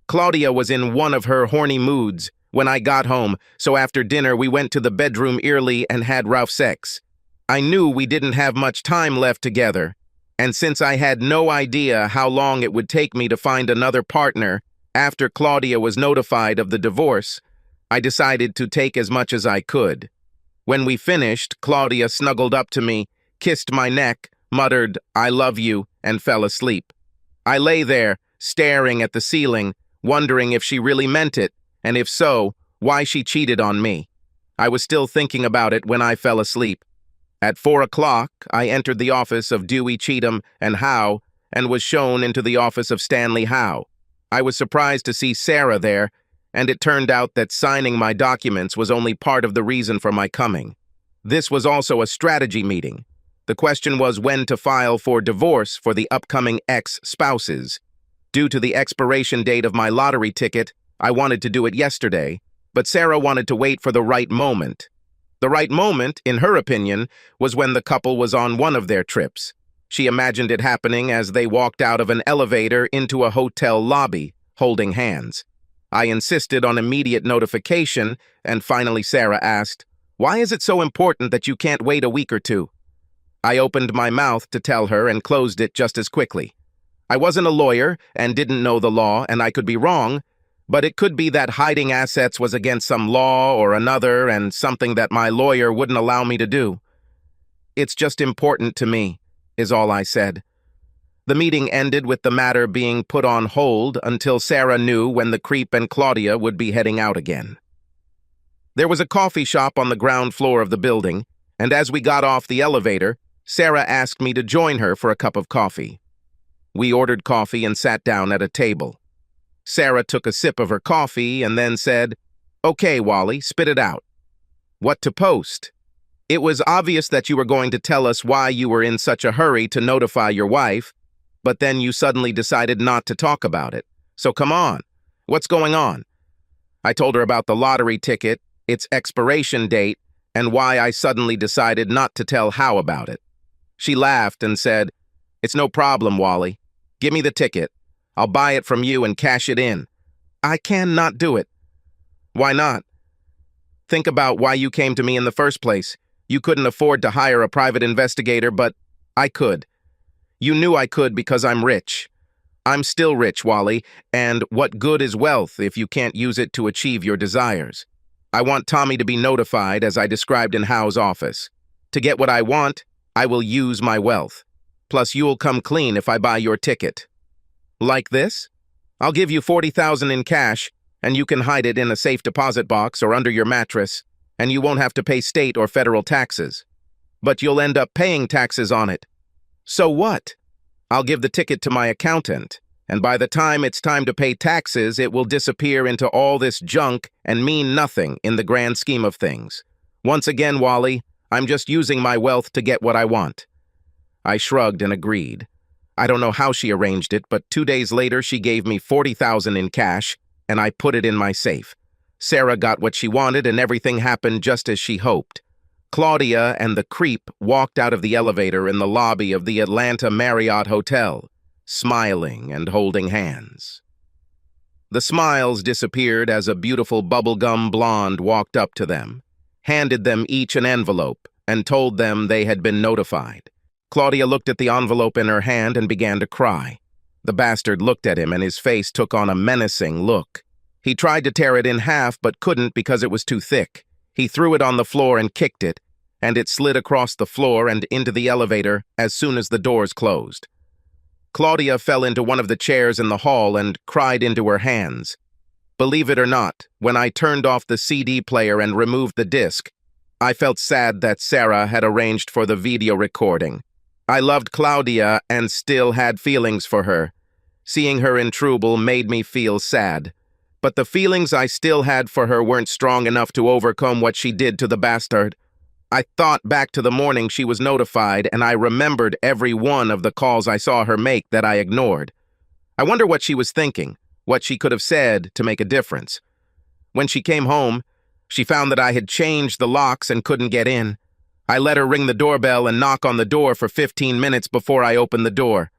Claudia was in one of her horny moods when I got home, so after dinner we went to the bedroom early and had rough sex. I knew we didn't have much time left together, and since I had no idea how long it would take me to find another partner after Claudia was notified of the divorce, I decided to take as much as I could. When we finished, Claudia snuggled up to me, kissed my neck, muttered, "I love you," and fell asleep. I lay there, staring at the ceiling, wondering if she really meant it, and if so, why she cheated on me. I was still thinking about it when I fell asleep. At 4 o'clock, I entered the office of Dewey, Cheatham and Howe and was shown into the office of Stanley Howe. I was surprised to see Sarah there, and it turned out that signing my documents was only part of the reason for my coming. This was also a strategy meeting. The question was when to file for divorce for the upcoming ex-spouses. Due to the expiration date of my lottery ticket, I wanted to do it yesterday, but Sarah wanted to wait for the right moment. The right moment, in her opinion, was when the couple was on one of their trips. She imagined it happening as they walked out of an elevator into a hotel lobby, holding hands. I insisted on immediate notification, and finally Sarah asked, "Why is it so important that you can't wait a week or two?" I opened my mouth to tell her and closed it just as quickly. I wasn't a lawyer and didn't know the law, and I could be wrong, but it could be that hiding assets was against some law or another and something that my lawyer wouldn't allow me to do. "It's just important to me," is all I said. The meeting ended with the matter being put on hold until Sarah knew when the creep and Claudia would be heading out again. There was a coffee shop on the ground floor of the building, and as we got off the elevator, Sarah asked me to join her for a cup of coffee. We ordered coffee and sat down at a table. Sarah took a sip of her coffee and then said, "Okay, Wally, spit it out." "What to post?" "It was obvious that you were going to tell us why you were in such a hurry to notify your wife, but then you suddenly decided not to talk about it. So come on, what's going on?" I told her about the lottery ticket, its expiration date, and why I suddenly decided not to tell Howe about it. She laughed and said, "It's no problem, Wally. Give me the ticket. I'll buy it from you and cash it in." "I cannot do it." "Why not?" "Think about why you came to me in the first place. You couldn't afford to hire a private investigator, but I could. You knew I could because I'm rich. I'm still rich, Wally, and what good is wealth if you can't use it to achieve your desires? I want Tommy to be notified, as I described in Howe's office. To get what I want, I will use my wealth. Plus, you'll come clean if I buy your ticket." "Like this? I'll give you $40,000 in cash, and you can hide it in a safe deposit box or under your mattress, and you won't have to pay state or federal taxes. But you'll end up paying taxes on it. So what? I'll give the ticket to my accountant, and by the time it's time to pay taxes, it will disappear into all this junk and mean nothing in the grand scheme of things. Once again, Wally, I'm just using my wealth to get what I want." I shrugged and agreed. I don't know how she arranged it, but 2 days later she gave me $40,000 in cash, and I put it in my safe. Sarah got what she wanted, and everything happened just as she hoped. Claudia and the creep walked out of the elevator in the lobby of the Atlanta Marriott Hotel, smiling and holding hands. The smiles disappeared as a beautiful bubblegum blonde walked up to them, handed them each an envelope, and told them they had been notified. Claudia looked at the envelope in her hand and began to cry. The bastard looked at him and his face took on a menacing look. He tried to tear it in half but couldn't because it was too thick. He threw it on the floor and kicked it, and it slid across the floor and into the elevator as soon as the doors closed. Claudia fell into one of the chairs in the hall and cried into her hands. Believe it or not, when I turned off the CD player and removed the disc, I felt sad that Sarah had arranged for the video recording. I loved Claudia and still had feelings for her. Seeing her in trouble made me feel sad. But the feelings I still had for her weren't strong enough to overcome what she did to the bastard. I thought back to the morning she was notified, and I remembered every one of the calls I saw her make that I ignored. I wonder what she was thinking, what she could have said to make a difference. When she came home, she found that I had changed the locks and couldn't get in. I let her ring the doorbell and knock on the door for 15 minutes before I opened the door.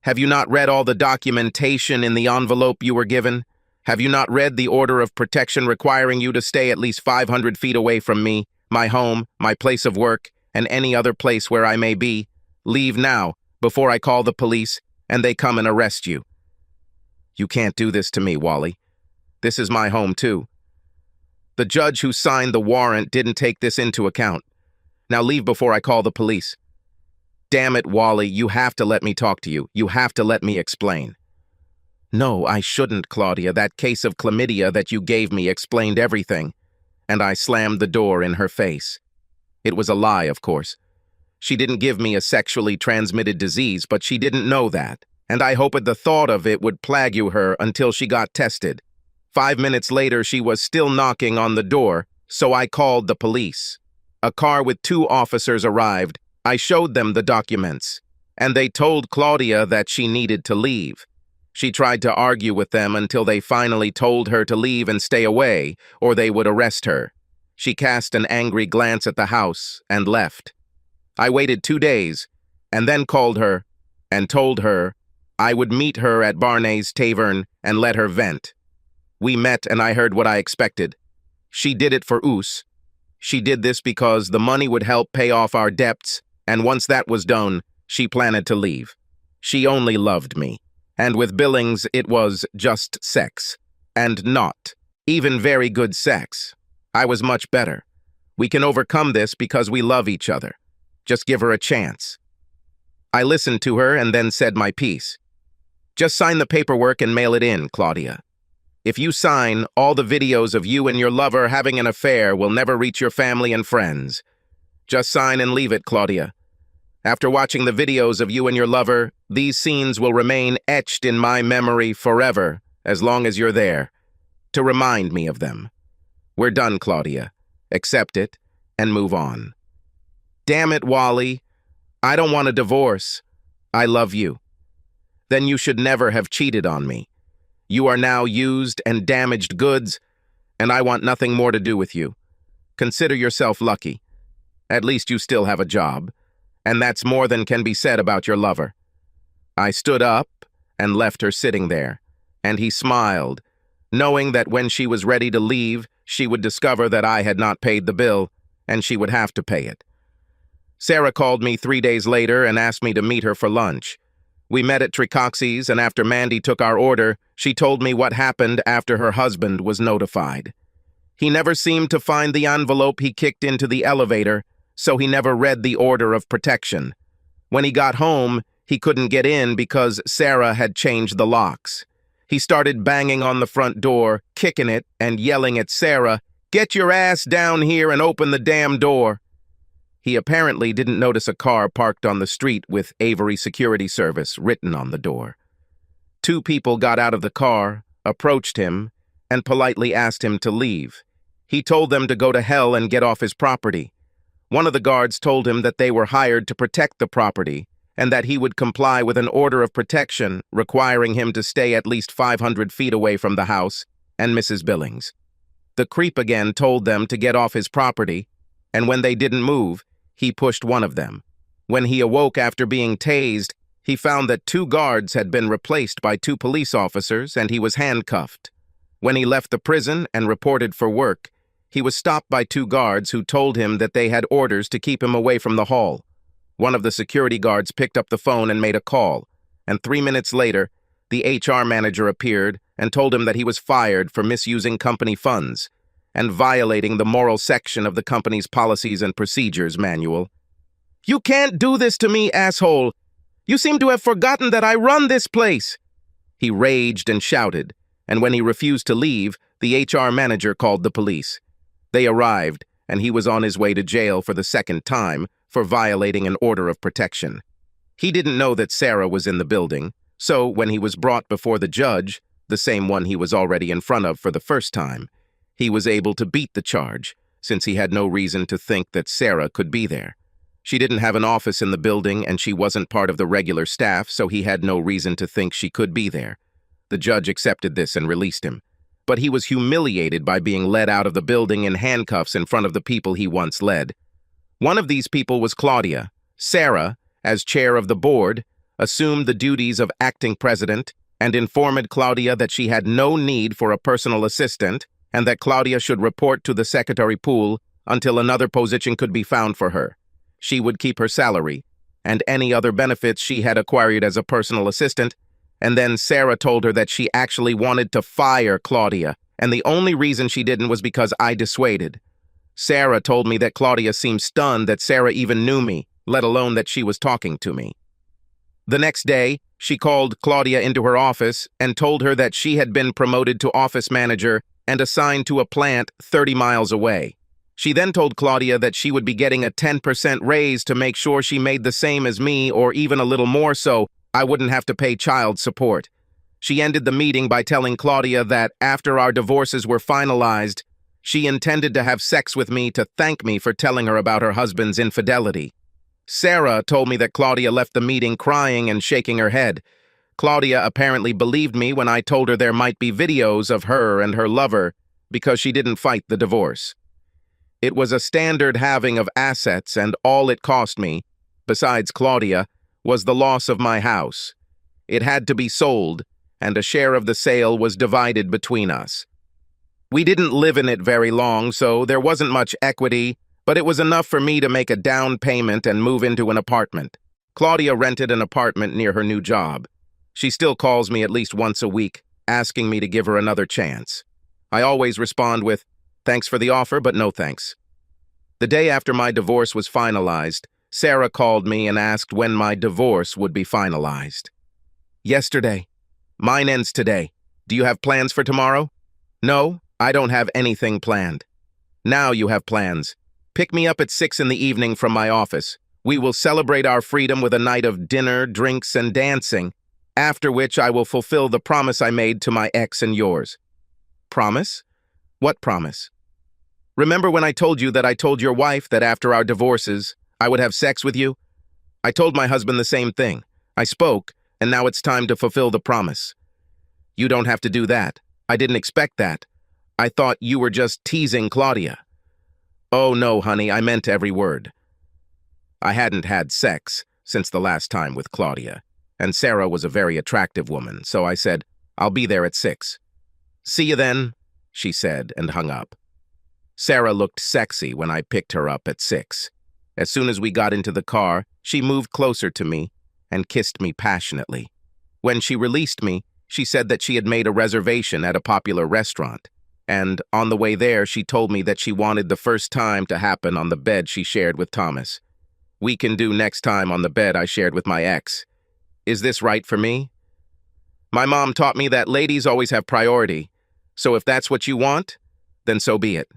Have you not read all the documentation in the envelope you were given? Have you not read the order of protection requiring you to stay at least 500 feet away from me, my home, my place of work, and any other place where I may be? Leave now, before I call the police, and they come and arrest you. You can't do this to me, Wally. This is my home, too. The judge who signed the warrant didn't take this into account. Now leave before I call the police. Damn it, Wally, you have to let me talk to you. You have to let me explain. No, I shouldn't, Claudia. That case of chlamydia that you gave me explained everything. And I slammed the door in her face. It was a lie, of course. She didn't give me a sexually transmitted disease, but she didn't know that. And I hoped the thought of it would plague her until she got tested. 5 minutes later, she was still knocking on the door, so I called the police. A car with 2 officers arrived. I showed them the documents, and they told Claudia that she needed to leave. She tried to argue with them until they finally told her to leave and stay away, or they would arrest her. She cast an angry glance at the house and left. I waited 2 days, and then called her and told her I would meet her at Barney's Tavern and let her vent. We met and I heard what I expected. She did it for us. She did this because the money would help pay off our debts, and once that was done, she planned to leave. She only loved me. And with Billings, it was just sex. And not even very good sex. I was much better. We can overcome this because we love each other. Just give her a chance. I listened to her and then said my piece. Just sign the paperwork and mail it in, Claudia. If you sign, all the videos of you and your lover having an affair will never reach your family and friends. Just sign and leave it, Claudia. After watching the videos of you and your lover, these scenes will remain etched in my memory forever, as long as you're there, to remind me of them. We're done, Claudia. Accept it and move on. Damn it, Wally. I don't want a divorce. I love you. Then you should never have cheated on me. You are now used and damaged goods, and I want nothing more to do with you. Consider yourself lucky. At least you still have a job. And that's more than can be said about your lover. I stood up and left her sitting there, and he smiled, knowing that when she was ready to leave, she would discover that I had not paid the bill, and she would have to pay it. Sarah called me 3 days later and asked me to meet her for lunch. We met at Tricoxi's, and after Mandy took our order, she told me what happened after her husband was notified. He never seemed to find the envelope he kicked into the elevator, so he never read the order of protection. When he got home, he couldn't get in because Sarah had changed the locks. He started banging on the front door, kicking it, and yelling at Sarah, "Get your ass down here and open the damn door." He apparently didn't notice a car parked on the street with Avery Security Service written on the door. 2 people got out of the car, approached him, and politely asked him to leave. He told them to go to hell and get off his property. One of the guards told him that they were hired to protect the property and that he would comply with an order of protection requiring him to stay at least 500 feet away from the house and Mrs. Billings. The creep again told them to get off his property, and when they didn't move, he pushed one of them. When he awoke after being tased, he found that 2 guards had been replaced by 2 police officers and he was handcuffed. When he left the prison and reported for work, he was stopped by 2 guards who told him that they had orders to keep him away from the hall. One of the security guards picked up the phone and made a call, and 3 minutes later, the HR manager appeared and told him that he was fired for misusing company funds and violating the moral section of the company's policies and procedures manual. "You can't do this to me, asshole! You seem to have forgotten that I run this place." He raged and shouted, and when he refused to leave, the HR manager called the police. They arrived, and he was on his way to jail for the second time for violating an order of protection. He didn't know that Sarah was in the building, so when he was brought before the judge, the same one he was already in front of for the first time, he was able to beat the charge, since he had no reason to think that Sarah could be there. She didn't have an office in the building, and she wasn't part of the regular staff, so he had no reason to think she could be there. The judge accepted this and released him. But he was humiliated by being led out of the building in handcuffs in front of the people he once led. One of these people was Claudia. Sarah, as chair of the board, assumed the duties of acting president and informed Claudia that she had no need for a personal assistant and that Claudia should report to the secretary pool until another position could be found for her. She would keep her salary and any other benefits she had acquired as a personal assistant, and then Sarah told her that she actually wanted to fire Claudia, and the only reason she didn't was because I dissuaded. Sarah told me that Claudia seemed stunned that Sarah even knew me, let alone that she was talking to me. The next day, she called Claudia into her office and told her that she had been promoted to office manager and assigned to a plant 30 miles away. She then told Claudia that she would be getting a 10% raise to make sure she made the same as me or even a little more so I wouldn't have to pay child support. She ended the meeting by telling Claudia that after our divorces were finalized, she intended to have sex with me to thank me for telling her about her husband's infidelity. Sarah told me that Claudia left the meeting crying and shaking her head. Claudia apparently believed me when I told her there might be videos of her and her lover because she didn't fight the divorce. It was a standard halving of assets, and all it cost me, besides Claudia, was the loss of my house. It had to be sold, and a share of the sale was divided between us. We didn't live in it very long, so there wasn't much equity, but it was enough for me to make a down payment and move into an apartment. Claudia rented an apartment near her new job. She still calls me at least once a week, asking me to give her another chance. I always respond with, "Thanks for the offer, but no thanks." The day after my divorce was finalized, Sarah called me and asked when my divorce would be finalized. "Yesterday. Mine ends today. Do you have plans for tomorrow?" "No, I don't have anything planned." "Now you have plans. Pick me up at 6 in the evening from my office. We will celebrate our freedom with a night of dinner, drinks, and dancing, after which I will fulfill the promise I made to my ex and yours." "Promise? What promise?" "Remember when I told you that I told your wife that after our divorces, I would have sex with you? I told my husband the same thing. I spoke, and now it's time to fulfill the promise." "You don't have to do that. I didn't expect that. I thought you were just teasing Claudia." "Oh no, honey, I meant every word." I hadn't had sex since the last time with Claudia, and Sarah was a very attractive woman, so I said, "I'll be there at 6. "See you then," she said, and hung up. Sarah looked sexy when I picked her up at 6. As soon as we got into the car, she moved closer to me and kissed me passionately. When she released me, she said that she had made a reservation at a popular restaurant, and on the way there, she told me that she wanted the first time to happen on the bed she shared with Thomas. "We can do next time on the bed I shared with my ex. Is this right for me?" "My mom taught me that ladies always have priority, so if that's what you want, then so be it."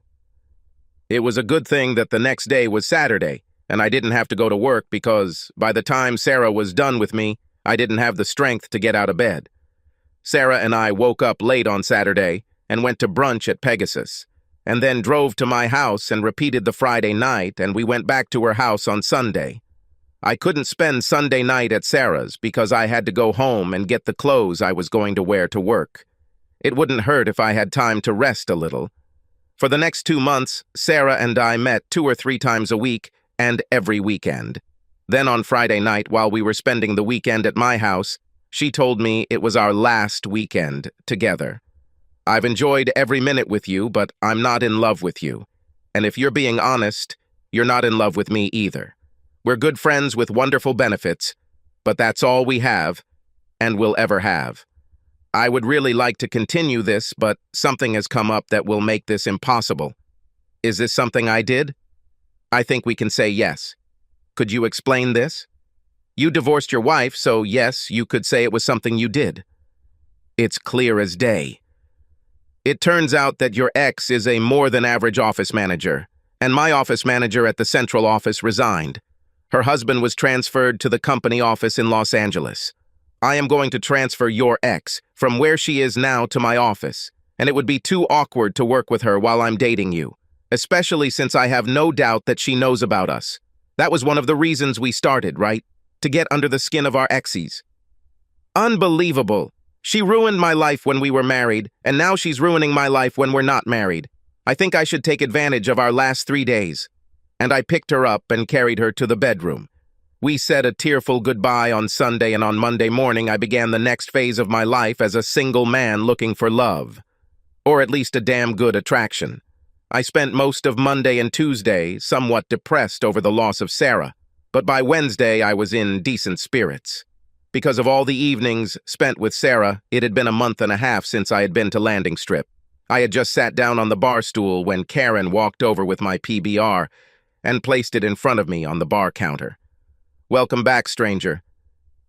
It was a good thing that the next day was Saturday, and I didn't have to go to work because by the time Sarah was done with me, I didn't have the strength to get out of bed. Sarah and I woke up late on Saturday and went to brunch at Pegasus, and then drove to my house and repeated the Friday night, and we went back to her house on Sunday. I couldn't spend Sunday night at Sarah's because I had to go home and get the clothes I was going to wear to work. It wouldn't hurt if I had time to rest a little. For the next 2 months, Sarah and I met 2 or 3 times a week and every weekend. Then on Friday night, while we were spending the weekend at my house, she told me it was our last weekend together. "I've enjoyed every minute with you, but I'm not in love with you. And if you're being honest, you're not in love with me either. We're good friends with wonderful benefits, but that's all we have and will ever have. I would really like to continue this, but something has come up that will make this impossible. Is this something I did?" "I think we can say yes. Could you explain this?" You divorced your wife, so yes, you could say it was something you did. It's clear as day. It turns out that your ex is a more than average office manager, and my office manager at the central office resigned. Her husband was transferred to the company office in Los Angeles. I am going to transfer your ex from where she is now to my office, and it would be too awkward to work with her while I'm dating you, especially since I have no doubt that she knows about us. That was one of the reasons we started, right? To get under the skin of our exes. Unbelievable. She ruined my life when we were married, and now she's ruining my life when we're not married. I think I should take advantage of our last 3 days. And I picked her up and carried her to the bedroom. We said a tearful goodbye on Sunday, and on Monday morning I began the next phase of my life as a single man looking for love. Or at least a damn good attraction. I spent most of Monday and Tuesday somewhat depressed over the loss of Sarah, but by Wednesday I was in decent spirits. Because of all the evenings spent with Sarah, it had been a month and a half since I had been to Landing Strip. I had just sat down on the bar stool when Karen walked over with my PBR and placed it in front of me on the bar counter. Welcome back, stranger.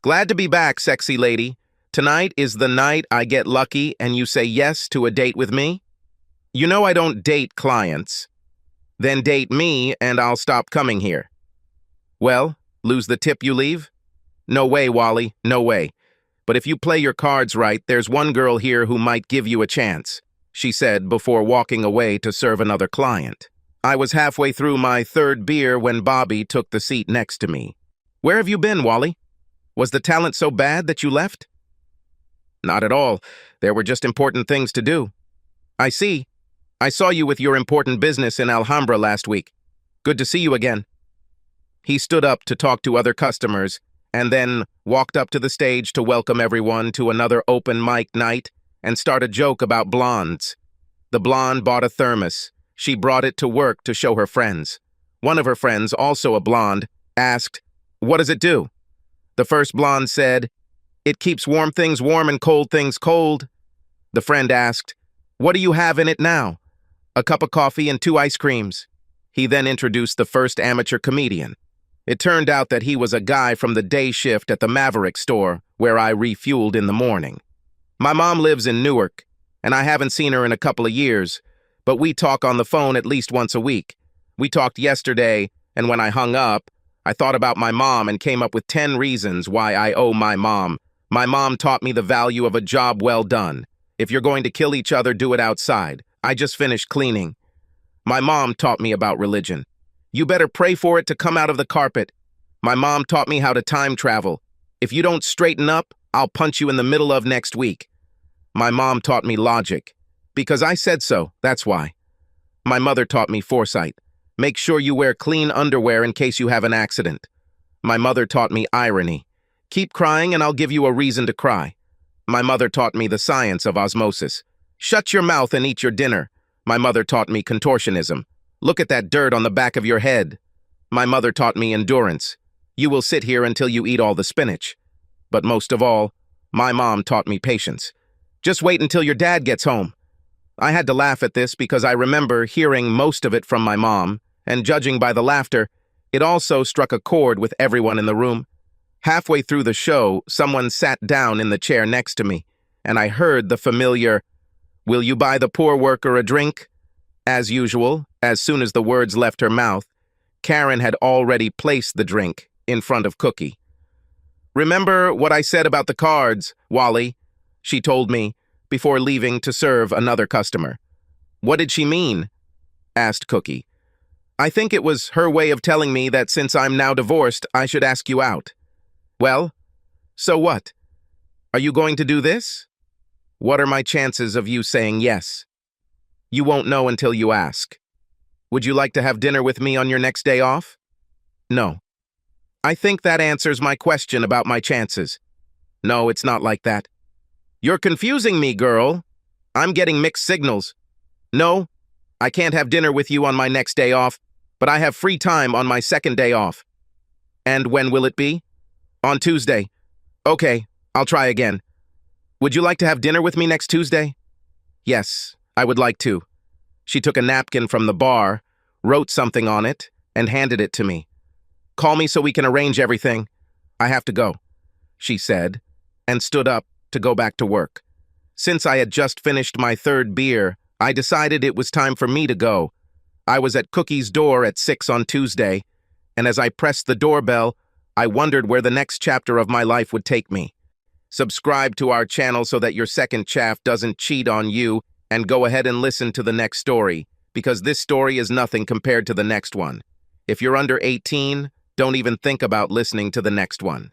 Glad to be back, sexy lady. Tonight is the night I get lucky and you say yes to a date with me? You know I don't date clients. Then date me and I'll stop coming here. Well, lose the tip you leave? No way, Wally, no way. But if you play your cards right, there's one girl here who might give you a chance, she said before walking away to serve another client. I was halfway through my third beer when Bobby took the seat next to me. Where have you been, Wally? Was the talent so bad that you left? Not at all. There were just important things to do. I see. I saw you with your important business in Alhambra last week. Good to see you again. He stood up to talk to other customers and then walked up to the stage to welcome everyone to another open mic night and start a joke about blondes. The blonde bought a thermos. She brought it to work to show her friends. One of her friends, also a blonde, asked, "What does it do?" The first blonde said, "It keeps warm things warm and cold things cold." The friend asked, "What do you have in it now?" "A cup of coffee and 2 ice creams." He then introduced the first amateur comedian. It turned out that he was a guy from the day shift at the Maverick store, where I refueled in the morning. My mom lives in Newark, and I haven't seen her in a couple of years, but we talk on the phone at least once a week. We talked yesterday, and when I hung up, I thought about my mom and came up with 10 reasons why I owe my mom. My mom taught me the value of a job well done. If you're going to kill each other, do it outside. I just finished cleaning. My mom taught me about religion. You better pray for it to come out of the carpet. My mom taught me how to time travel. If you don't straighten up, I'll punch you in the middle of next week. My mom taught me logic. Because I said so, that's why. My mother taught me foresight. Make sure you wear clean underwear in case you have an accident. My mother taught me irony. Keep crying and I'll give you a reason to cry. My mother taught me the science of osmosis. Shut your mouth and eat your dinner. My mother taught me contortionism. Look at that dirt on the back of your head. My mother taught me endurance. You will sit here until you eat all the spinach. But most of all, my mom taught me patience. Just wait until your dad gets home. I had to laugh at this because I remember hearing most of it from my mom, and judging by the laughter, it also struck a chord with everyone in the room. Halfway through the show, someone sat down in the chair next to me, and I heard the familiar, "Will you buy the poor worker a drink?" As usual, as soon as the words left her mouth, Karen had already placed the drink in front of Cookie. "Remember what I said about the cards, Wally," she told me before leaving to serve another customer. "What did she mean?" asked Cookie. "I think it was her way of telling me that since I'm now divorced, I should ask you out." "Well, so what? Are you going to do this?" "What are my chances of you saying yes?" "You won't know until you ask." "Would you like to have dinner with me on your next day off?" "No." "I think that answers my question about my chances." "No, it's not like that." "You're confusing me, girl. I'm getting mixed signals." "No, I can't have dinner with you on my next day off, but I have free time on my second day off." "And when will it be?" "On Tuesday." "Okay, I'll try again." "Would you like to have dinner with me next Tuesday?" "Yes, I would like to." She took a napkin from the bar, wrote something on it, and handed it to me. "Call me so we can arrange everything." "I have to go," she said, and stood up to go back to work. Since I had just finished my third beer, I decided it was time for me to go. I was at Cookie's door at 6 on Tuesday, and as I pressed the doorbell, I wondered where the next chapter of my life would take me. Subscribe to our channel so that your second chaff doesn't cheat on you, and go ahead and listen to the next story, because this story is nothing compared to the next one. If you're under 18, don't even think about listening to the next one.